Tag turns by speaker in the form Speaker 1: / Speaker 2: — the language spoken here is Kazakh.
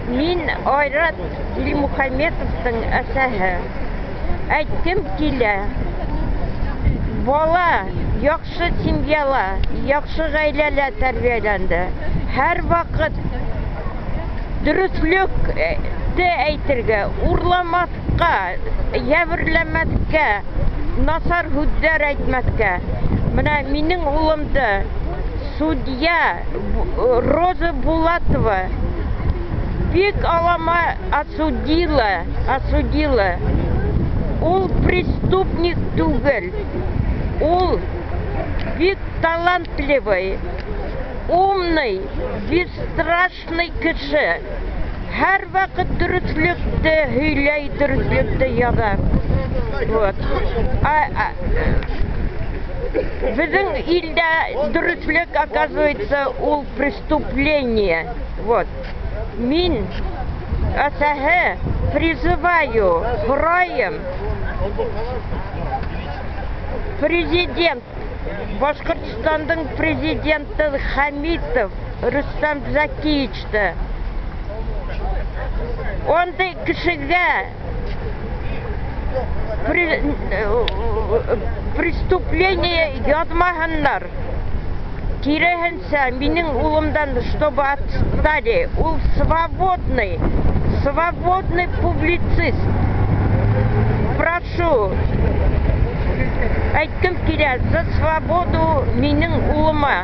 Speaker 1: Мин Айрат Илмухаметовтың әсәһе. Әйткем килә. Бала яхшы семьяла, яхшы гаиләлә тәрбияләнде. Һәр вакыт дөреслекте әйтергә, урламаска, яберләмәскә, насар һүзләр әйтмәскә. Менә минең улымды судья Роза Булатова бик алама осудила. Ул преступник түгел. Ул бик талантливый, умный, бесстрашный кеше. Һәр вакыт дөреслекте һөйләй, дөреслекте яза. Вот. Біздің илдә дөреслек, оказывается, ул преступление. Вот. Мин әсәһе призываю, һораем, президент, Башкортстандың президенты Хамитов Рустам Закиевичты ондай кешегә преступление язмаһыннар. Кирәһенсә, минең улымдан, чтобы отстали. Ул свободный публицист. Прошу, әйткем килә, за свободу минең улыма.